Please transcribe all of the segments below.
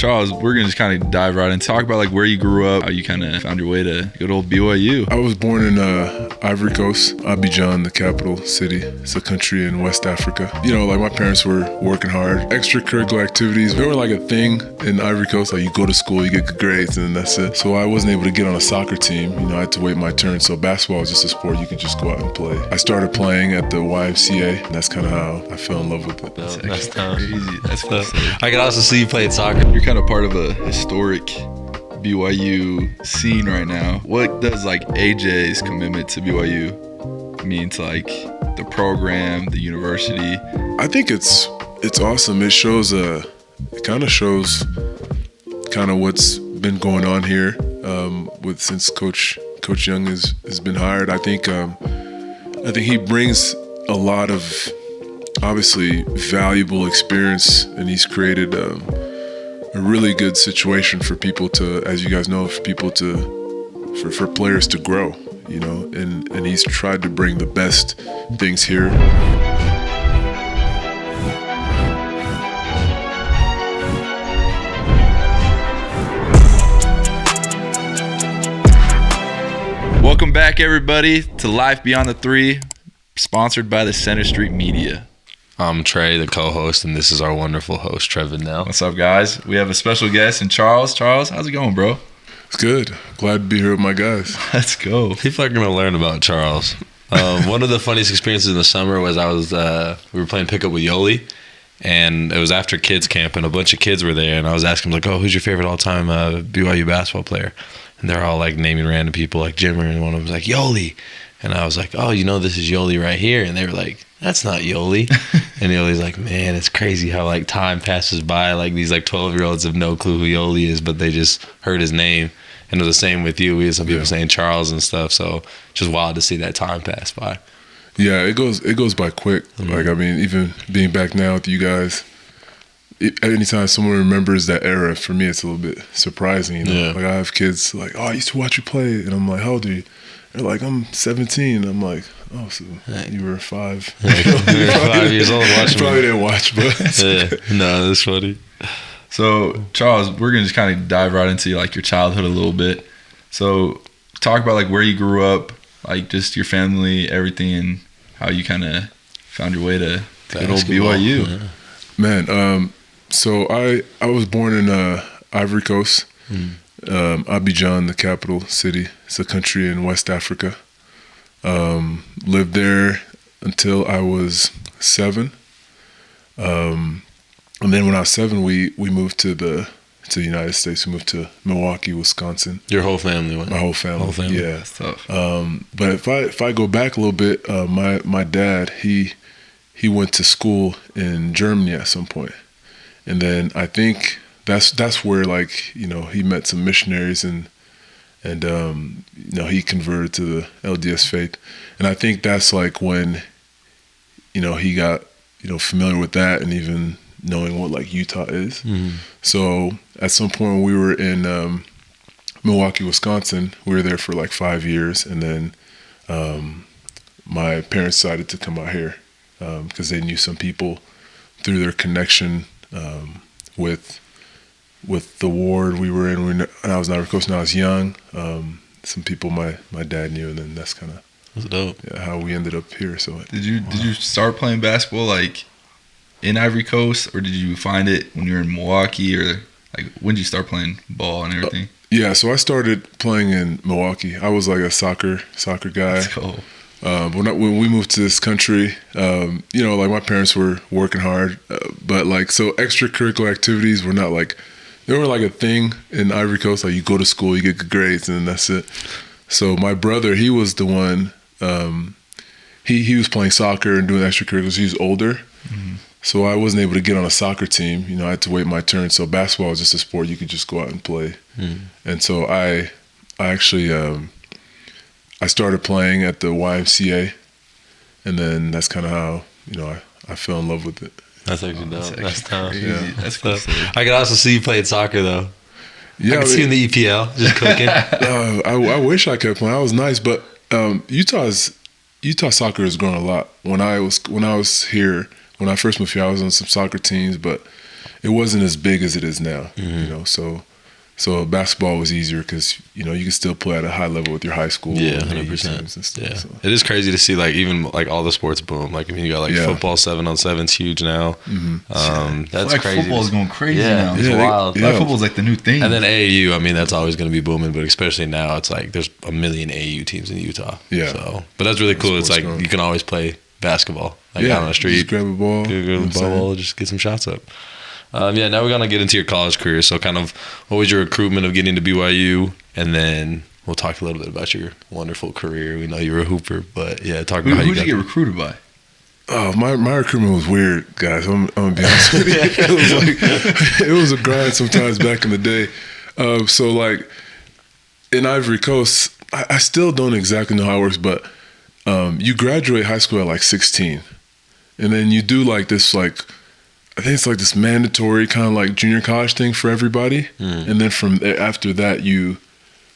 Charles, we're gonna just kind of dive right in, talk about like where you grew up, how you kind of found your way to good old BYU. I was born in Ivory Coast, Abidjan, the capital city. It's a country in West Africa. You know, like my parents were working hard. Extracurricular activities, they were like a thing in Ivory Coast. Like you go to school, you get good grades, and that's it. So I wasn't able to get on a soccer team. You know, I had to wait my turn. So basketball was just a sport you could just go out and play. I started playing at the YMCA, and that's kind of how I fell in love with it. That's tough. Crazy. That's tough. I could also see you played soccer. You're kind of part of a historic BYU scene right now. What does like AJ's commitment to BYU mean to like the program, the university? I think it's awesome. It shows it kind of shows what's been going on here since Coach Young has been hired. I think he brings a lot of obviously valuable experience, and he's created a really good situation for people to, as you guys know, for players to grow, you know, and he's tried to bring the best things here. Welcome back, everybody, to Life Beyond the Three, sponsored by the Center Street Media. I'm Trey, the co-host, and this is our wonderful host, Trevin Nell. What's up, guys? We have a special guest in Charles. Charles, how's it going, bro? It's good. Glad to be here with my guys. Let's go. People are going to learn about Charles. One of the funniest experiences in the summer was we were playing pickup with Yoli, and it was after kids camp, and a bunch of kids were there, and I was asking them, like, oh, who's your favorite all-time BYU basketball player? And they're all, like, naming random people, like Jimmer, and one of them was like, Yoli. And I was like, oh, you know, this is Yoli right here. And they were like, that's not Yoli. And Yoli's like, man, it's crazy how, like, time passes by. Like, these, like, 12-year-olds have no clue who Yoli is, but they just heard his name. And it was the same with you. We had some people saying Charles and stuff. So just wild to see that time pass by. Yeah, it goes by quick. Mm-hmm. Like, I mean, even being back now with you guys, anytime someone remembers that era, for me, it's a little bit surprising. You know? Yeah. Like, I have kids like, oh, I used to watch you play. And I'm like, how old are you? They're like, I'm 17. I'm like, oh, so you were 5. You were 5 years old watching me. Probably didn't watch, but no, that's funny. So, Charles, we're going to just kind of dive right into like your childhood a little bit. So, talk about like where you grew up, like just your family, everything, and how you kind of found your way to good old BYU. Yeah. Man, so I was born in Ivory Coast. Abidjan, the capital city. It's a country in West Africa. Lived there until I was 7. And then when I was 7, we moved to the United States. We moved to Milwaukee, Wisconsin. Your whole family went? My whole family. Yeah. That's tough. But if I go back a little bit, my dad, he went to school in Germany at some point. And then I think that's where, like, you know, he met some missionaries and you know, he converted to the LDS faith. And I think that's like when, you know, he got, you know, familiar with that and even knowing what like Utah is. Mm-hmm. So at some point when we were in Milwaukee, Wisconsin, we were there for like 5 years. And then my parents decided to come out here because they knew some people through their connection with the ward we were in. When I was in Ivory Coast and I was young. Some people my dad knew, and then that's kind of how we ended up here. So did you start playing basketball like in Ivory Coast, or did you find it when you were in Milwaukee, or like when did you start playing ball and everything? Yeah, so I started playing in Milwaukee. I was like a soccer guy. That's cool. When we moved to this country, you know, like my parents were working hard, but like, so extracurricular activities were not like, they were like a thing in Ivory Coast. Like you go to school, you get good grades, and then that's it. So my brother, he was the one, he was playing soccer and doing extracurriculars. He was older. Mm-hmm. So I wasn't able to get on a soccer team. You know, I had to wait my turn. So basketball was just a sport you could just go out and play. Mm. And so I actually, I started playing at the YMCA, and then that's kind of how, you know, I fell in love with it. That's actually dope. That's tough. Yeah. That's cool. I could also see you playing soccer though. Yeah, I could see you in the EPL just cooking. I wish I kept playing. I was nice, but Utah soccer has grown a lot. When I was here, when I first moved here, I was on some soccer teams, but it wasn't as big as it is now. You know, so basketball was easier because you know you can still play at a high level with your high school. Yeah, and 100%. teams and stuff. Yeah, So. it is crazy to see like even like all the sports boom. Like I mean, you got like football 7-on-7's huge now. That's like crazy. Football's going crazy Yeah, now. it's wild. Like football's like the new thing. And then AAU, I mean, that's always going to be booming, but especially now, it's like there's a million AAU teams in Utah. Yeah. So, but that's really cool. It's like you can always play basketball, like out on the street. Just grab a ball, grab a ball, just get some shots up. Now we're gonna get into your college career. So, kind of, what was your recruitment of getting to BYU, and then we'll talk a little bit about your wonderful career. We know you were a hooper, but yeah, talk about how Who did you get recruited by? Oh, my recruitment was weird, guys. I'm gonna be honest with you. It was a grind sometimes back in the day. So like in Ivory Coast, I still don't exactly know how it works, but you graduate high school at like 16, and then you do like this I think it's like this mandatory kind of like junior college thing for everybody, and then from after that you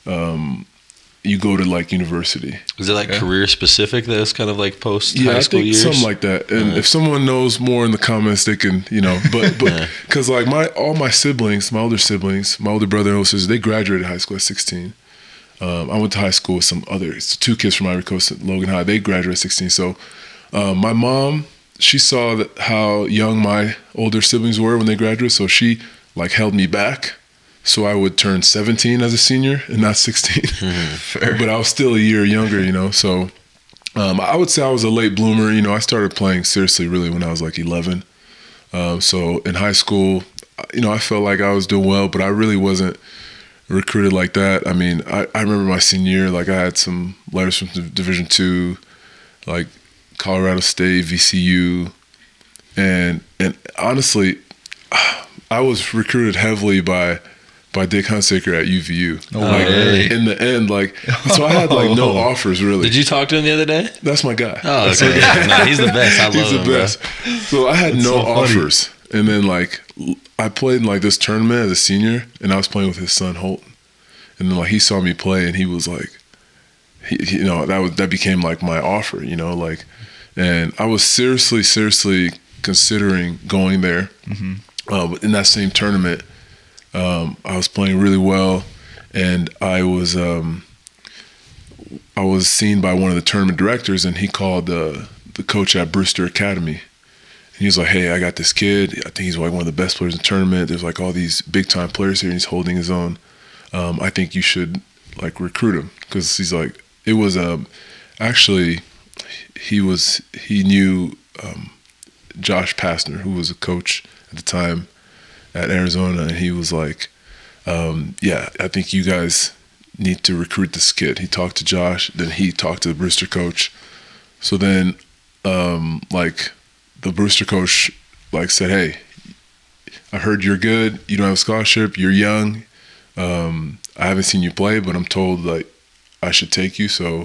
go to like university. Is it like career specific? That's kind of like post Yeah, high school I think years? something like that. And if someone knows more in the comments, they can, you know. But because like all my siblings, my older siblings, my older brother and older sisters, they graduated high school at 16. I went to high school with some others, 2 kids from Ivory Coast at Logan High. They graduated at 16. So my mom, she saw how young my older siblings were when they graduated, so she like held me back. So I would turn 17 as a senior and not 16. But I was still a year younger, you know. So I would say I was a late bloomer. You know, I started playing seriously really when I was like 11. So in high school, you know, I felt like I was doing well, but I really wasn't recruited like that. I mean, I remember my senior year, like I had some letters from Division II, like Colorado State, VCU. And honestly, I was recruited heavily by Dick Hunsaker at UVU. Really? In the end, like, so I had like no offers really. Did you talk to him the other day? That's my guy. Oh, okay. No, he's the best. I love He's the him, best. So I had no so funny. offers, and then like I played in like this tournament as a senior, and I was playing with his son Holton, and then like he saw me play, and he was like, you know, that became like my offer, you know, like, and I was seriously considering going there. In that same tournament. I was playing really well, and I was seen by one of the tournament directors, and he called the coach at Brewster Academy, and he was like, "Hey, I got this kid. I think he's like one of the best players in the tournament. There's like all these big time players here, and he's holding his own. I think you should like recruit him because he's like it was actually he knew Josh Pastner, who was a coach at the time at Arizona, and he was like, yeah, I think you guys need to recruit this kid. He talked to Josh, then he talked to the Brewster coach. So then like the Brewster coach like said, "Hey, I heard you're good, you don't have a scholarship, you're young, I haven't seen you play, but I'm told like I should take you, so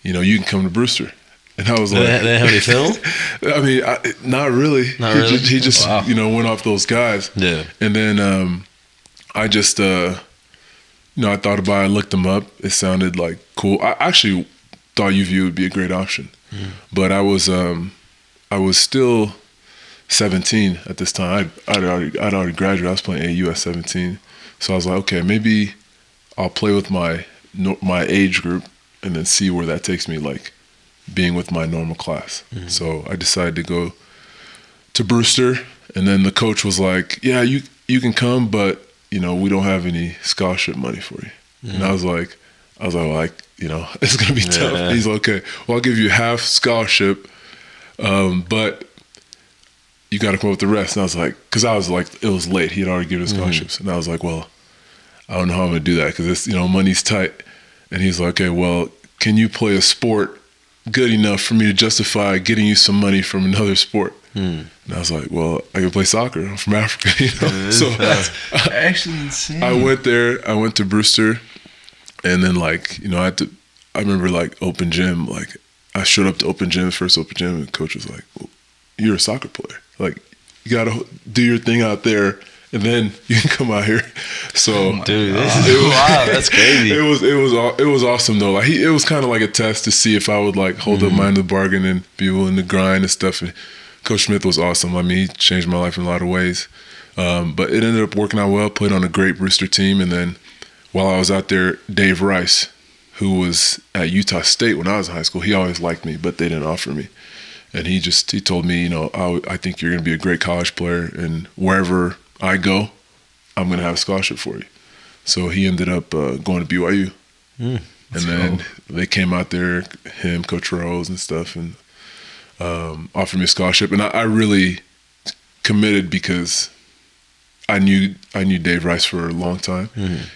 you know you can come to Brewster." And I was like, they have any film? I mean, not really. Not really? He just you know, went off those guys. Yeah. And then I just, you know, I thought about it, I looked them up. It sounded like cool. I actually thought UVU would be a great option. But I was still 17 at this time. I'd already graduated. I was playing AU at 17. So I was like, okay, maybe I'll play with my age group and then see where that takes me, like, being with my normal class. So I decided to go to Brewster, and then the coach was like, "Yeah, you can come, but you know we don't have any scholarship money for you." And I was like, well, you know, it's gonna be tough. And he's like, "Okay, well I'll give you half scholarship, but you got to come up with the rest." And I was like, because I was like, it was late. He had already given scholarships, and I was like, well, I don't know how I'm gonna do that because it's, you know, money's tight. And he's like, "Okay, well, can you play a sport good enough for me to justify getting you some money from another sport?" And I was like, well, I can play soccer. I'm from Africa, you know. So That's actually insane. I went there. I went to Brewster, and then like, you know, I remember like open gym. Like I showed up to open gym, first open gym, and the coach was like, "Well, you're a soccer player. Like you got to do your thing out there, and then you can come out here." So, Dude, this is wow, that's crazy. It was awesome though. Like it was kind of like a test to see if I would like hold up my end of the bargain and be willing to grind and stuff. And Coach Smith was awesome. I mean, he changed my life in a lot of ways. But it ended up working out well. Played on a great Brewster team, and then while I was out there, Dave Rice, who was at Utah State when I was in high school, he always liked me, but they didn't offer me. And he told me, I think you're going to be a great college player, and wherever I go, I'm going to have a scholarship for you. So he ended up going to BYU. And then they came out there, him, Coach Rose and stuff, and offered me a scholarship. And I really committed because I knew Dave Rice for a long time.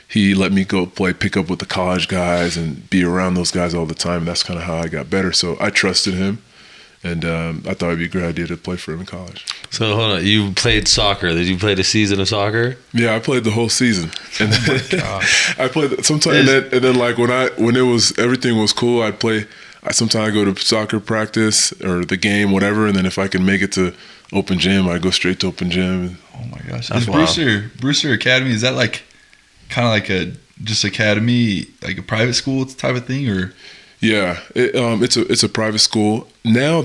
He let me go play pickup with the college guys and be around those guys all the time. That's kind of how I got better. So I trusted him, and I thought it'd be a great idea to play for him in college. So hold on, you played soccer. Did you play the season of soccer? Yeah, I played the whole season. And then, I played sometimes, and then like when it was everything was cool, I'd play. Sometimes I go to soccer practice or the game, whatever, and then if I can make it to open gym, I go straight to open gym. Oh my gosh! Is Brewster Academy, is that like kind of like a just academy, like a private school type of thing, or? Yeah, it's a private school. Now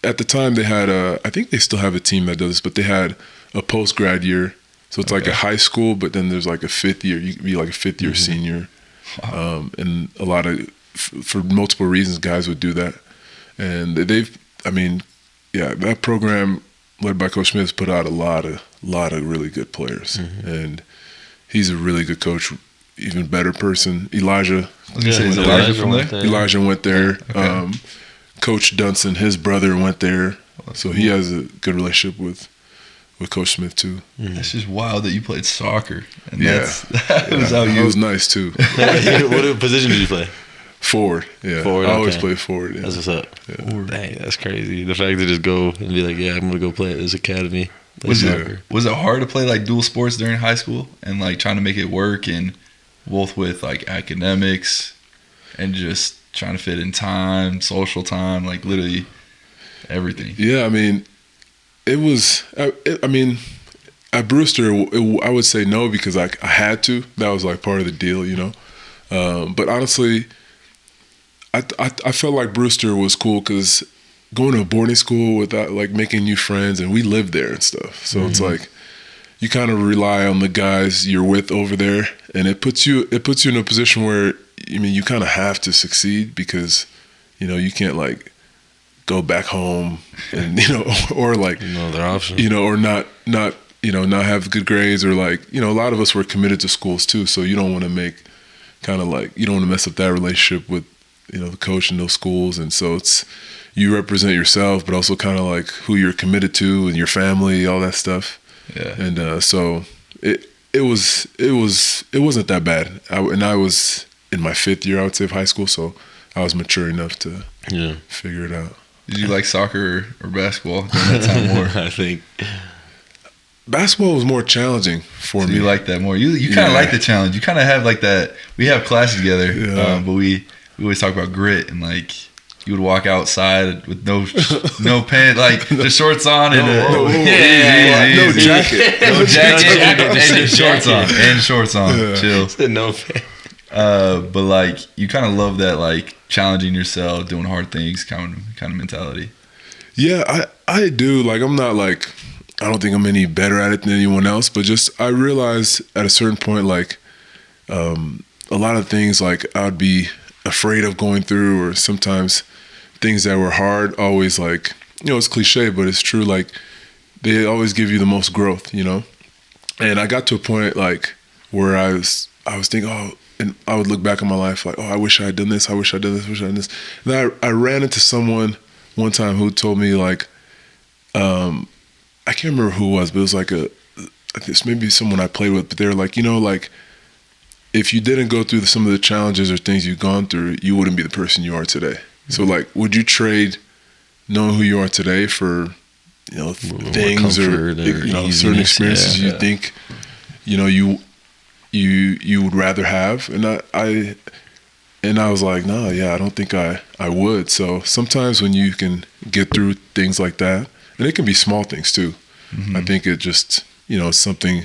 at the time they had I think they still have a team that does this, but they had a post grad year, so it's like a high school, but then there's like a fifth year. You can be like a fifth year senior, and a lot of for multiple reasons guys would do that, and that program led by Coach Smith has put out a lot of really good players, and he's a really good coach, even better person. Elijah from there? Elijah went there. Okay. Coach Dunson, his brother, went there, so he has a good relationship with Coach Smith too. It's just wild that you played soccer. And that was nice too. What position did you play? Forward, yeah. Forward, I always play forward. Yeah. That's what's up. Yeah. Dang, that's crazy. The fact to just go and be like, yeah, I'm gonna go play at this academy. Was it hard to play like dual sports during high school and like trying to make it work, and both with like academics and just trying to fit in time, social time, like literally everything? Yeah, I mean, it was. At Brewster, I would say no because I had to. That was like part of the deal, But honestly, I felt like Brewster was cool because going to a boarding school without like making new friends, and we lived there and stuff. So it's like you kind of rely on the guys you're with over there, and it puts you in a position where you kind of have to succeed because you can't like go back home and or like no other option, or not have good grades, or like a lot of us were committed to schools too, so you don't want to make kind of like you don't want to mess up that relationship with the coach in those schools, and so it's you represent yourself, but also kind of like who you're committed to and your family, all that stuff. Yeah. And so it wasn't that bad. I was in my fifth year, I would say, of high school, so I was mature enough to figure it out. Did you like soccer or basketball during that time more? I think basketball was more challenging for me. You like that more? You kind of like the challenge. You kind of have like that. We have classes together, but we always talk about grit, and like you would walk outside with no pants, like the shorts on and no jacket, and shorts on, chill. No pants. But like you kind of love that like challenging yourself, doing hard things kind of mentality. Yeah, I do. Like I'm not like I don't think I'm any better at it than anyone else, but just I realized at a certain point like a lot of things like I would be afraid of going through, or sometimes things that were hard always like it's cliche, but it's true, like they always give you the most growth, and I got to a point like where I was thinking, and I would look back on my life like, I wish I had done this, I wish I had done this, I wish I had done this. And then I ran into someone one time who told me like I can't remember who it was, but it was like it's maybe someone I played with, but they were like, like if you didn't go through some of the challenges or things you've gone through, you wouldn't be the person you are today. Mm-hmm. So like, would you trade knowing who you are today for, things or certain experiences you think, you would rather have? And I was like, no, I don't think I would. So sometimes when you can get through things like that, and it can be small things too. Mm-hmm. I think it just, it's something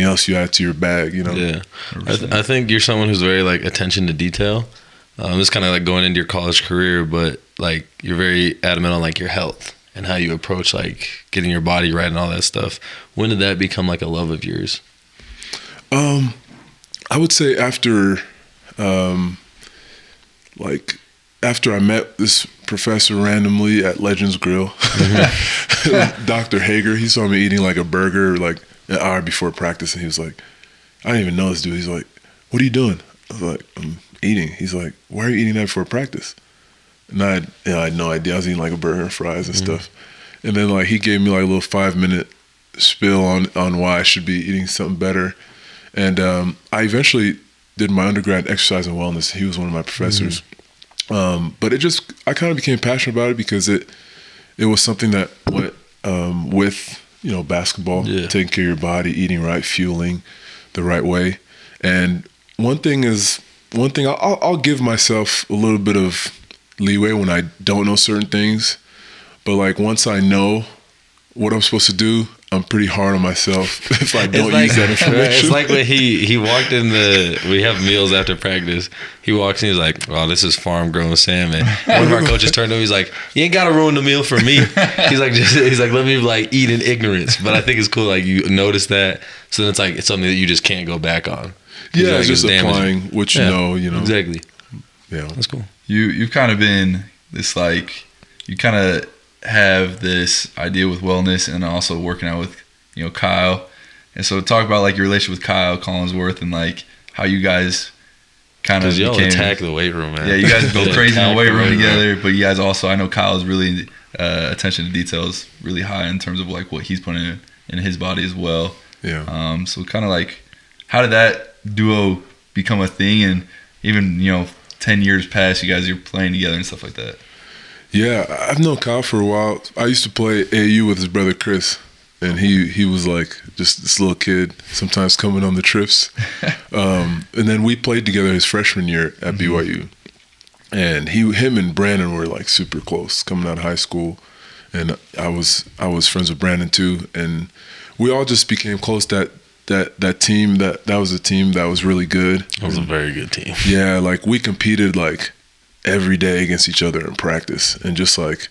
else you add to your bag, Yeah. I think you're someone who's very like attention to detail. It's kind of like going into your college career, but like you're very adamant on like your health and how you approach like getting your body right and all that stuff. When did that become like a love of yours? I would say after I met this professor randomly at Legends Grill, Dr. Hager, he saw me eating like a burger like an hour before practice, and he was like, I didn't even know this dude. He's like, what are you doing? I was like, I'm eating. He's like, why are you eating that before practice? And I had no idea. I was eating like a burger and fries and stuff. And then like he gave me like a little 5-minute spill on why I should be eating something better. And I eventually did my undergrad in exercise and wellness. He was one of my professors. But I kind of became passionate about it because it was something that went with, basketball, taking care of your body, eating right, fueling the right way. And one thing I'll give myself a little bit of leeway when I don't know certain things. But like once I know what I'm supposed to do, I'm pretty hard on myself if I don't use that information. It's like when he walked in we have meals after practice. He walks in, he's like, "Well, this is farm grown salmon." One of our coaches turned to him, he's like, "You ain't gotta ruin the meal for me." He's like, "Let me like eat in ignorance." But I think it's cool, like you notice that, so then it's like it's something that you just can't go back on. Yeah, it's just applying what you know. Exactly. Yeah, that's cool. You've kind of been this like you kind of have this idea with wellness and also working out with Kyle, and so talk about like your relationship with Kyle Collinsworth and like how you guys kind of y'all attack the weight room, man. Yeah, you guys go crazy in the weight room together, but you guys also, I know Kyle's really attention to details really high in terms of like what he's putting in his body as well. Yeah. So kind of like how did that duo become a thing, and even 10 years past, you guys are playing together and stuff like that? Yeah, I've known Kyle for a while. I used to play AAU with his brother Chris, and he was like just this little kid, sometimes coming on the trips. And then we played together his freshman year at BYU, and him and Brandon were like super close coming out of high school, and I was friends with Brandon too, and we all just became close. That team that was a team that was really good. It was a very good team. Yeah, like we competed like every day against each other in practice, and just like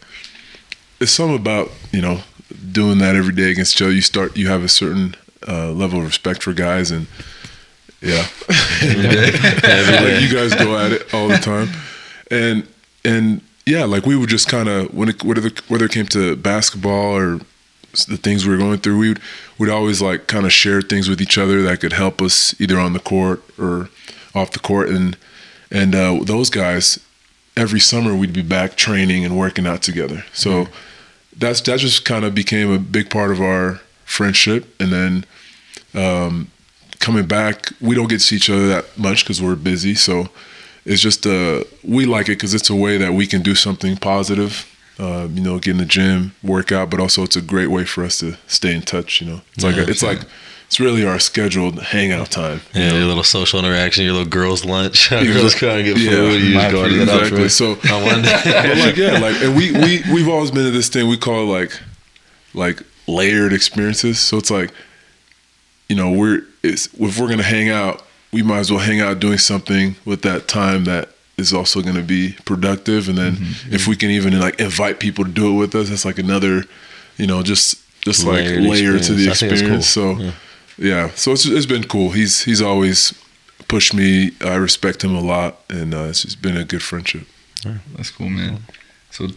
it's something about doing that every day against each other. You have a certain level of respect for guys, and yeah, like you guys go at it all the time, and yeah, like we would just kind of whether it came to basketball or the things we were going through, we'd always like kind of share things with each other that could help us either on the court or off the court, and those guys. Every summer we'd be back training and working out together. So that just kind of became a big part of our friendship. And then coming back, we don't get to see each other that much because we're busy. So it's just we like it because it's a way that we can do something positive. Get in the gym, work out, but also it's a great way for us to stay in touch. It's really our scheduled hangout time. Yeah, your little social interaction, your little girls' lunch. Girls kind of get food. You just go to that exactly. So on one day, and we've always been to this thing we call like layered experiences. So it's like, if we're gonna hang out, we might as well hang out doing something with that time that is also going to be productive. And then if we can even like invite people to do it with us, that's like another, just like layer to the experience. Cool. So. Yeah, so it's been cool. He's always pushed me. I respect him a lot, and it's just been a good friendship. That's cool, man. So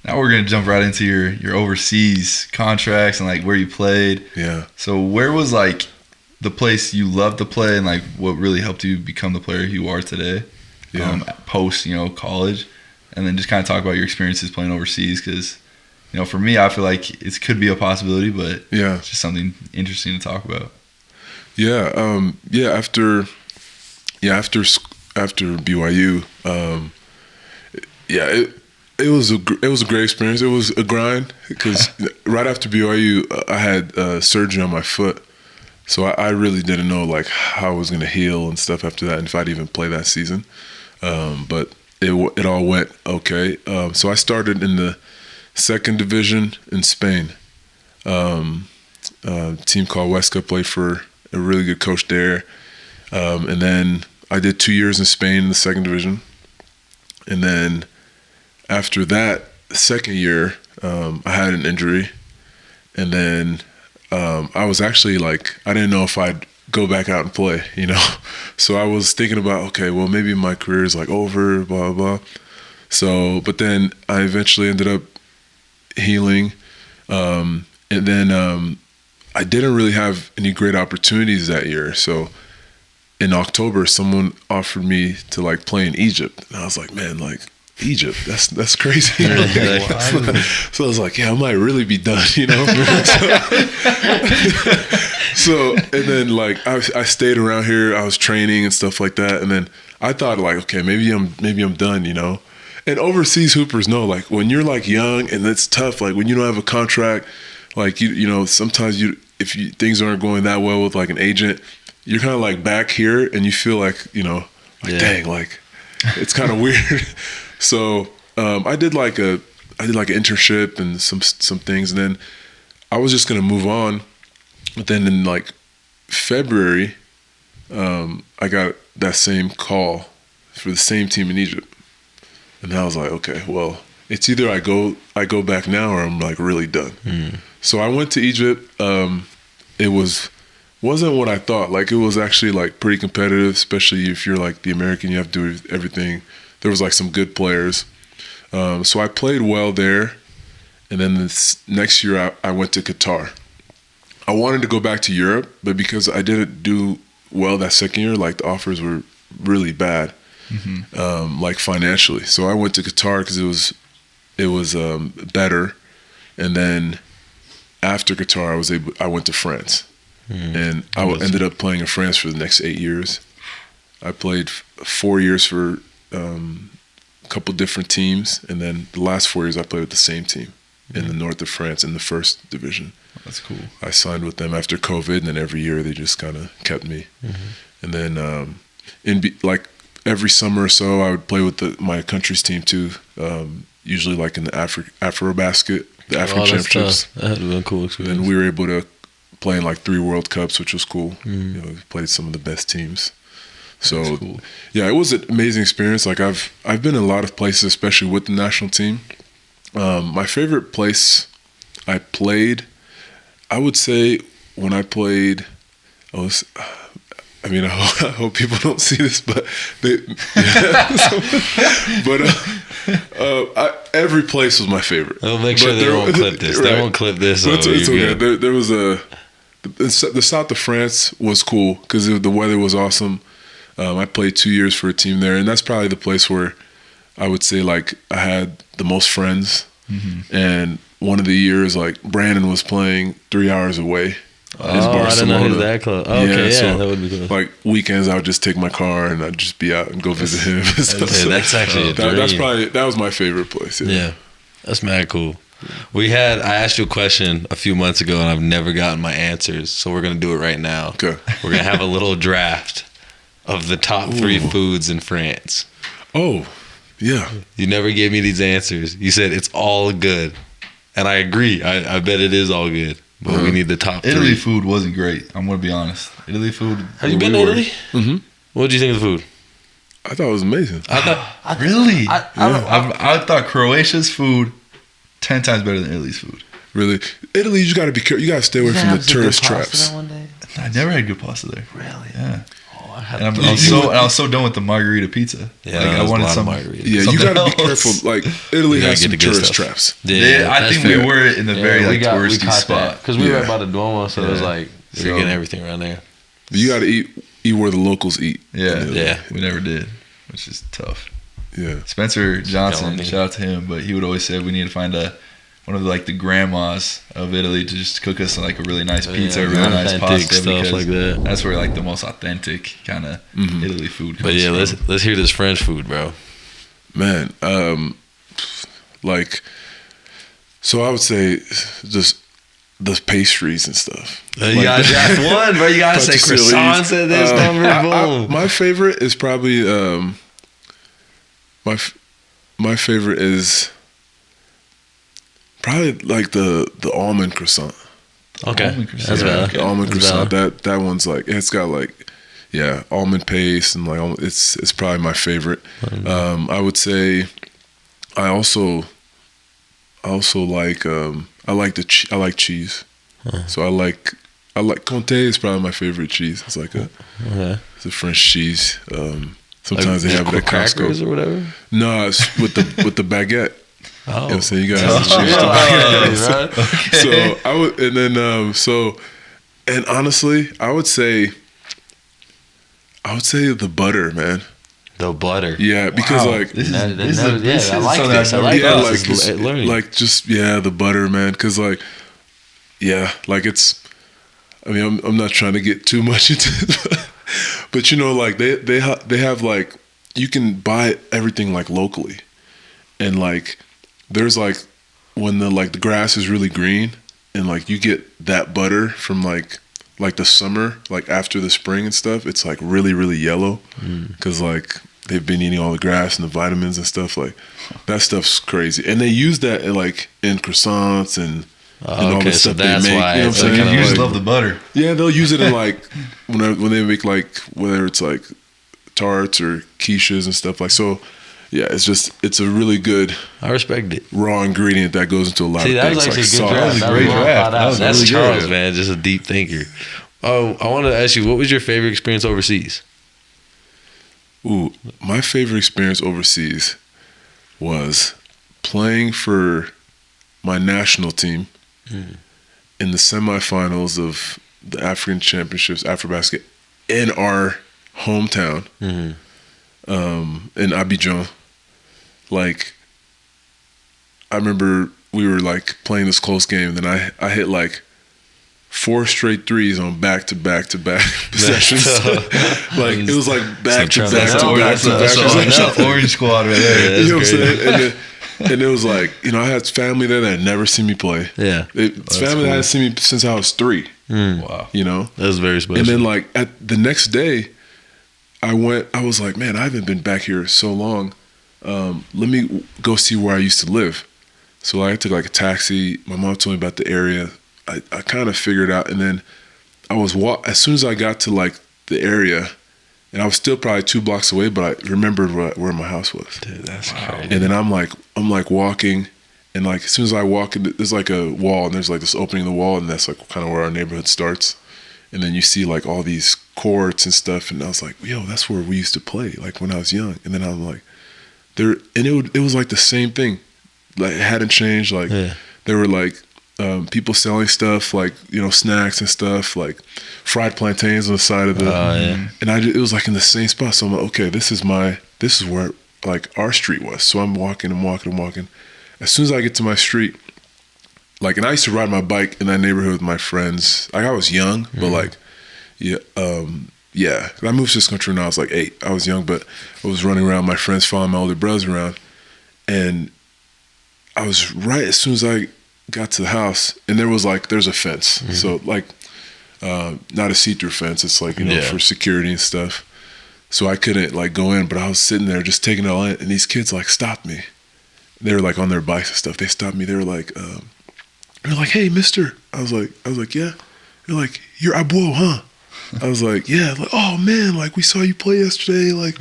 now we're gonna jump right into your overseas contracts and like where you played. Yeah. So where was like the place you loved to play, and like what really helped you become the player you are today? Yeah. Post college, and then just kind of talk about your experiences playing overseas, because for me, I feel like it could be a possibility, but it's just something interesting to talk about. Yeah, after BYU, it was a great experience. It was a grind because right after BYU, I had surgery on my foot, so I really didn't know like how I was going to heal and stuff after that, and if I'd even play that season. But it all went okay. So I started in the second division in Spain. A team called Huesca, played for a really good coach there. And then I did 2 years in Spain in the second division. And then after that, second year, I had an injury, and then I was actually like, I didn't know if I'd go back out and play, you know. So I was thinking about, okay, well, maybe my career is like over, blah, blah, blah. So, but then I eventually ended up healing. And then I didn't really have any great opportunities that year. So in October, someone offered me to like play in Egypt. And I was like, man, like Egypt, that's crazy. So I was like, yeah, I might really be done, you know? So, and then like I stayed around here, I was training and stuff like that. And then I thought like, okay, maybe I'm done, you know? And overseas hoopers know, like when you're like young and it's tough, like when you don't have a contract, like you know, sometimes things aren't going that well with like an agent, you're kind of like back here and you feel like, you know, like dang, like it's kind of weird. So I did like an internship and some things, and then I was just gonna move on. But then in like February, I got that same call for the same team in Egypt. And I was like, okay, well, it's either I go back now or I'm like really done. So I went to Egypt. It wasn't what I thought. Like it was actually like pretty competitive, especially if you're like the American, you have to do everything. There was like some good players. So I played well there. And then this next year I went to Qatar. I wanted to go back to Europe, but because I didn't do well that second year, like the offers were really bad. Like financially. So I went to Qatar because it was better. And then after Qatar, I went to France. And I ended up playing in France for the next 8 years. I played 4 years for a couple different teams. And then the last 4 years I played with the same team in the north of France in the first division. That's cool. I signed with them after COVID, and then every year they just kind of kept me. And then like every summer or so, I would play with my country's team too. Usually, like in the Afrobasket, the African Championships. That had been a cool experience. And we were able to play in like 3 World Cups, which was cool. You know, we played some of the best teams. So, cool. Yeah, it was an amazing experience. Like I've been in a lot of places, especially with the national team. My favorite place I played, I would say when I played, I hope people don't see this, but every place was my favorite. I'll make sure they won't clip this. Right. They won't clip this. It's okay. There was the south of France was cool because the weather was awesome. I played 2 years for a team there, and that's probably the place where I would say like I had the most friends. And one of the years, like Brandon was playing 3 hours away. I didn't know he was that close. Oh, okay, so that would be cool. Like weekends, I would just take my car and I'd just be out and go visit him. That's actually that was my favorite place. Yeah, that's mad cool. I asked you a question a few months ago and I've never gotten my answers, so we're gonna do it right now. Okay, we're gonna have a little draft of the top 3 foods in France. Oh, yeah. You never gave me these answers. You said it's all good, and I agree. I bet it is all good. But we need the top 3. Italy food wasn't great. I'm going to be honest. Italy food. Have you been to Italy? What did you think of the food? I thought it was amazing. Really? I thought Croatia's food 10 times better than Italy's food. Really? Italy, you just got to be careful. You got to stay away from the tourist traps. I never had good pasta there. Really? Yeah. I was so done with the margarita pizza. Yeah, like, I wanted some margarita. Yeah, you got to be careful. Like Italy has some tourist traps. Yeah, I think we were in the very touristy spot because we were by the Duomo, so it was like you're getting everything around there. You got to eat where the locals eat. Yeah. We never did, which is tough. Yeah, Spencer Johnson, shout out to him, but he would always say we need to find one of the grandmas of Italy to just cook us like a really nice pizza, really nice pasta, stuff like that. That's where like the most authentic kind of Italy food comes But yeah, from. let's hear this French food, bro. Man, so I would say just the pastries and stuff. You gotta draft one, bro. You gotta say croissants at this number. Boom. My favorite is probably my favorite is probably like the almond croissant. Okay, almond croissant. That's valid. The almond croissant. That one's like it's got like almond paste and like it's probably my favorite. I would say I I also like I like cheese. So I like Comté is probably my favorite cheese. It's like it's a French cheese. Sometimes they have it at crackers Costco or whatever. No, it's with the baguette. Oh, You know what I'm saying? You gotta have the cheese with the baguette. right? So I would, and then and honestly, I would say the butter, man. The butter. Yeah, because Wow. like This is I like this. something I like yeah, this. like It's learning. like just the butter, man. Because like like it's. I mean, I'm not trying to get too much into it, but you know, like they have like you can buy everything like locally, and like there's like when the grass is really green, and like you get that butter from like the summer, like after the spring and stuff. It's like really really yellow because like they've been eating all the grass and the vitamins and stuff. Like that stuff's crazy, and they use that in croissants and all okay, the so stuff they that's make. why You know it's what I'm saying? kinda You just like- love the butter. Yeah, they'll use it in like when they make like whether it's like tarts or quiches and stuff like so. Yeah, it's a really good I respect it. raw ingredient that goes into a lot See, of that things was like actually a salt. good draft. That was a That great well draft. thought That out. was That's really Charles, good. man, just a deep thinker. Oh, I wanted to ask you, what was your favorite experience overseas? Ooh, my favorite experience overseas was playing for my national team in the semifinals of the African Championships, Afrobasket, in our hometown, in Abidjan. Like, I remember we were like playing this close game, and then I hit like 4 straight threes on back to back possessions. Like it was like back to back to back to back. That's the orange squad right there. You know what I'm saying? And it was like, you know, I had family there that had never seen me play. Yeah. It's family that hadn't seen me since I was 3. Wow. You know? That was very special. And then like at the next day, I was like, man, I haven't been back here so long. Let me go see where I used to live. So I took like a taxi. My mom told me about the area. I kind of figured out, and then I was as soon as I got to like the area, and I was still probably 2 blocks away, but I remembered where my house was. Dude, that's crazy. And then I'm like walking, and like as soon as I walk in, there's like a wall, and there's like this opening in the wall, and that's like kind of where our neighborhood starts. And then you see like all these courts and stuff, and I was like, yo, that's where we used to play, like when I was young. And then I'm like, it was like the same thing, like it hadn't changed. Like there were like people selling stuff, like, you know, snacks and stuff, like fried plantains on the side of the, and it was like in the same spot. So I'm like, okay, this is where like our street was. So I'm walking. As soon as I get to my street, like, and I used to ride my bike in that neighborhood with my friends. Like I was young, but like, yeah. I moved to this country when I was like 8. I was young, but I was running around, my friends following my older brothers around, and I was right as soon as I got to the house, and there's a fence. So like, not a see-through fence. It's like, you know, for security and stuff. So I couldn't like go in, but I was sitting there just taking it all in, and these kids like stopped me. They were like on their bikes and stuff. They stopped me. They were like, hey, mister. I was like, yeah. They're like, you're Abouo, huh? I was like, yeah. Like, oh man, like we saw you play yesterday. Like,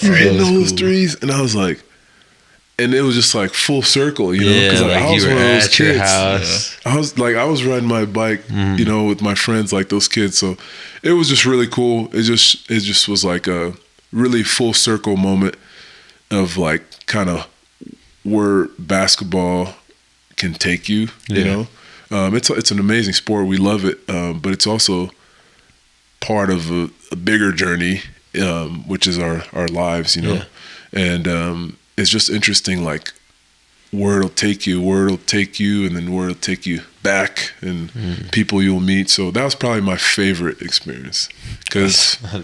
you're hitting all those threes. And I was like, and it was just like full circle, you know, because like, I was one of those kids. I was riding my bike, you know, with my friends, like those kids. So it was just really cool. It just was like a really full circle moment of like kind of where basketball can take you. You know, it's an amazing sport. We love it, but it's also part of a bigger journey, which is our lives. You know, and it's just interesting, like where it'll take you, and then where it'll take you back, and people you'll meet. So that was probably my favorite experience, because a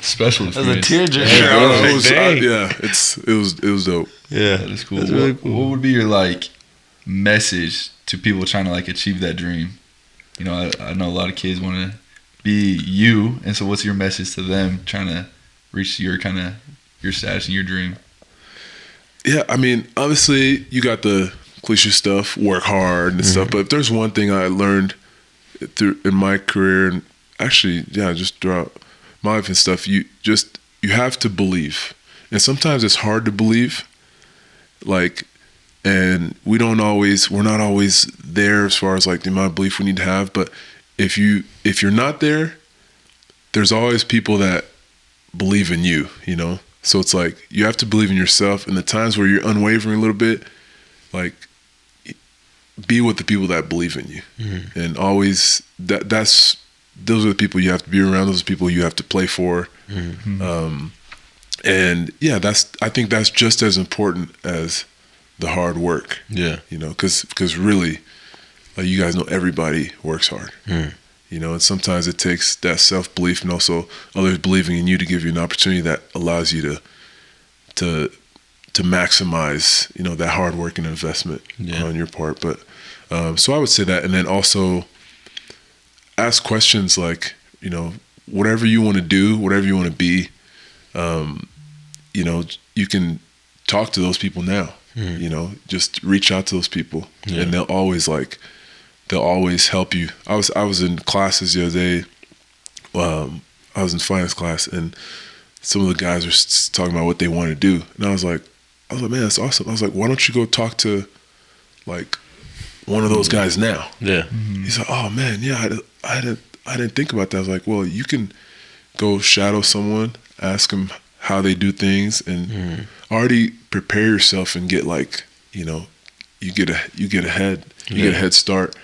special That was a experience. tearjerker. It was dope. Yeah, That is cool. That's really cool. What would be your like message to people trying to like achieve that dream? You know, I know a lot of kids want to be you, and so what's your message to them trying to reach your status and your dream? Yeah, I mean, obviously you got the cliche stuff, work hard and stuff. But if there's one thing I learned in my career, and actually, just throughout my life and stuff, you have to believe. And sometimes it's hard to believe. Like, and we're not always there as far as like the amount of belief we need to have. But if you're not there, there's always people that believe in you, you know? So it's like you have to believe in yourself. And the times where you're unwavering a little bit, like, be with the people that believe in you. Mm-hmm. And always those are the people you have to be around. Those are the people you have to play for. Mm-hmm. And yeah, I think that's just as important as the hard work. Yeah. You know, because really, like, you guys know, everybody works hard. Mm. You know, and sometimes it takes that self-belief and also others believing in you to give you an opportunity that allows you to maximize, you know, that hard work and investment on your part. But so I would say that, and then also ask questions like, you know, whatever you want to do, whatever you want to be, you know, you can talk to those people now. Mm. You know, just reach out to those people, and they'll always help you. I was in classes the other day. I was in finance class, and some of the guys were talking about what they want to do, and I was like, man, that's awesome. I was like, why don't you go talk to like one of those guys now? Yeah. Mm-hmm. He's like, oh man, yeah, I didn't think about that. I was like, well, you can go shadow someone, ask them how they do things, and already prepare yourself and get, like, you know, you get a head start,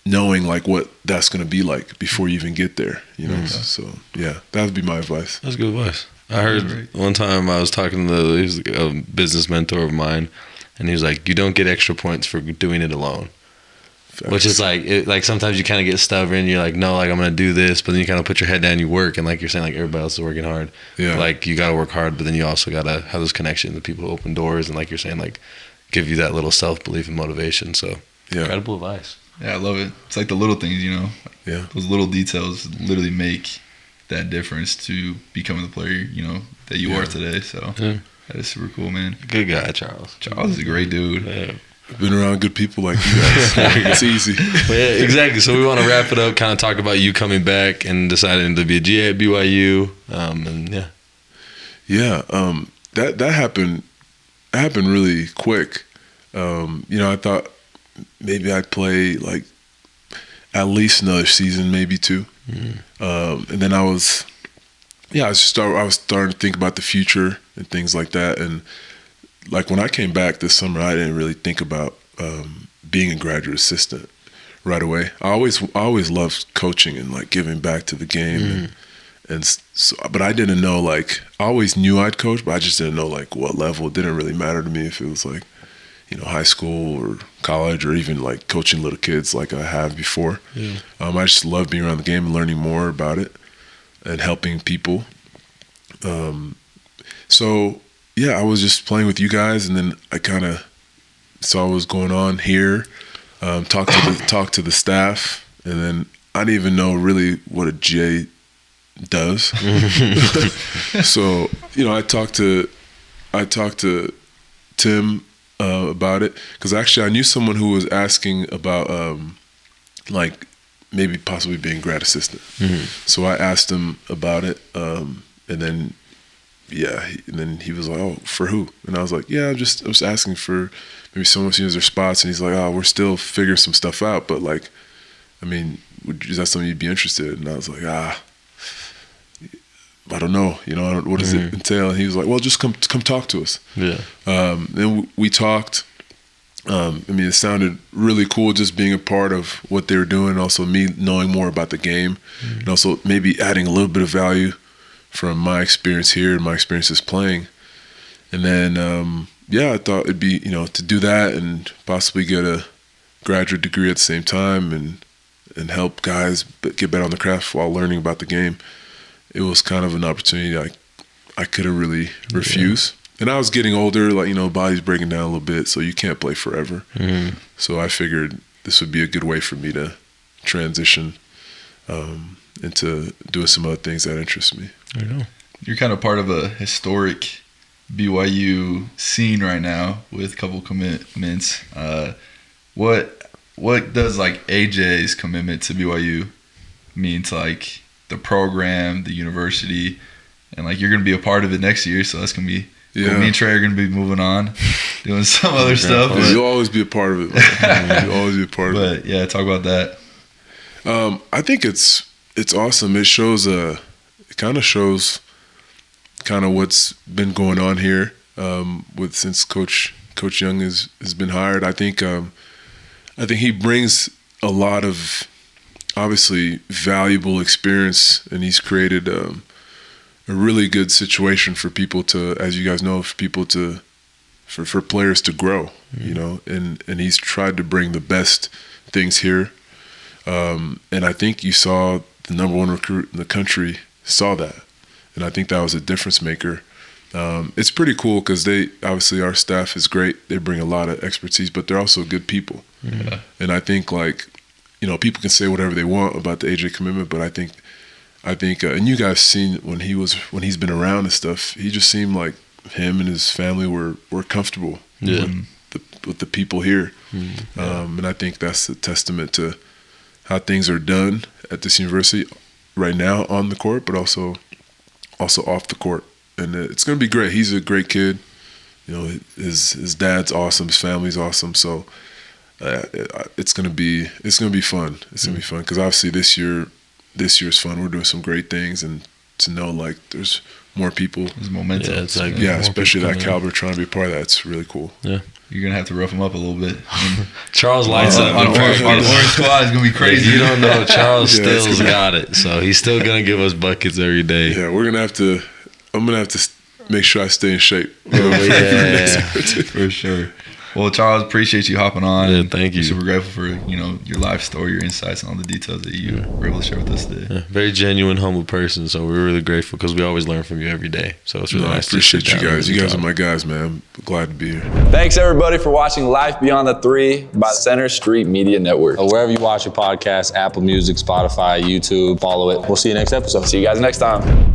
knowing like what that's going to be like before you even get there, you know. So yeah, that would be my advice. That's good advice. I heard one time I was talking to he was a business mentor of mine, and he was like, you don't get extra points for doing it alone. Facts. Which is like sometimes you kind of get stubborn. You're like, no, like I'm going to do this, but then you kind of put your head down, you work, and like you're saying, like everybody else is working hard. Yeah. Like you got to work hard, but then you also got to have those connections with people who open doors, and like you're saying, like give you that little self-belief and motivation. So incredible advice. Yeah, I love it. It's like the little things, you know. Yeah. Those little details literally make that difference to becoming the player, you know, that you are today. So that is super cool, man. Good guy, Charles. Charles is a great dude. Yeah. Been around good people like you guys. It's easy. Well, yeah, exactly. So we want to wrap it up, kind of talk about you coming back and deciding to be a GA at BYU. That happened really quick. You know, I thought maybe I'd play like at least another season, maybe two. And then I was starting to think about the future and things like that. And like when I came back this summer, I didn't really think about being a graduate assistant right away. I always loved coaching and like giving back to the game. And so, but I didn't know, like, I always knew I'd coach, but I just didn't know like what level. It didn't really matter to me if it was like, you know, high school or college or even like coaching little kids like I have before. I just love being around the game and learning more about it and helping people. So yeah, I was just playing with you guys, and then I kind of saw what was going on here, talked to the staff, and then I didn't even know really what a GA does. So, you know, I talked to Tim about it, because actually I knew someone who was asking about like maybe possibly being grad assistant. So I asked him about it, and then he was like, oh, for who? And I was like, yeah, I was asking for maybe someone who knows their spots. And he's like, oh, we're still figuring some stuff out, but like, I mean, is that something you'd be interested in? And I was like, I don't know, you know, what does it entail? And he was like, well, just come talk to us. Yeah. Then we talked. I mean, it sounded really cool just being a part of what they were doing, and also me knowing more about the game, and also maybe adding a little bit of value from my experience here and my experiences playing. And then, I thought it'd be, you know, to do that and possibly get a graduate degree at the same time and help guys get better on the craft while learning about the game. It was kind of an opportunity I couldn't really refuse. And I was getting older, like, you know, body's breaking down a little bit, so you can't play forever. So I figured this would be a good way for me to transition into doing some other things that interest me. I know. You're kind of part of a historic BYU scene right now with a couple commitments. What does like AJ's commitment to BYU mean to like the program, the university, and like you're gonna be a part of it next year, so that's gonna be Yeah. Me and Trey are gonna be moving on, doing some other stuff. Yeah, you'll always be a part of it. You'll always be a part of it. But yeah, talk about that. I think it's awesome. It shows it kind of shows what's been going on here since Coach Young has been hired. I think he brings a lot of obviously valuable experience, and he's created a really good situation for people to, as you guys know, for players to grow, you know, and he's tried to bring the best things here. And I think you saw the number one recruit in the country saw that. And I think that was a difference maker. It's pretty cool because obviously our staff is great. They bring a lot of expertise, but they're also good people. Yeah. And I think people can say whatever they want about the AJ commitment, but I think, and you guys seen when he's been around and stuff, he just seemed like him and his family were comfortable with the people here. And I think that's a testament to how things are done at this university right now on the court, but also off the court. And it's going to be great. He's a great kid. You know, his dad's awesome. His family's awesome. So it's going to be fun. It's going to be fun because obviously this year's fun. We're doing some great things, and to know like there's more people. There's momentum. Yeah, it's like especially that caliber trying to be a part of that. It's really cool. Yeah. You're gonna have to rough him up a little bit. Charles lights up. Our orange squad is gonna be crazy. You don't know, Charles still's got it, so he's still gonna give us buckets every day. Yeah, I'm gonna have to make sure I stay in shape. For sure. Well, Charles, appreciate you hopping on. Yeah, thank you. We're super grateful for your life story, your insights, and all the details that you were able to share with us today. Yeah, very genuine, humble person. So we're really grateful because we always learn from you every day. So it's really nice. I appreciate you guys. You guys are my guys, man. I'm glad to be here. Thanks everybody for watching Life Beyond the Three by Center Street Media Network. Wherever you watch your podcast, Apple Music, Spotify, YouTube, follow it. We'll see you next episode. See you guys next time.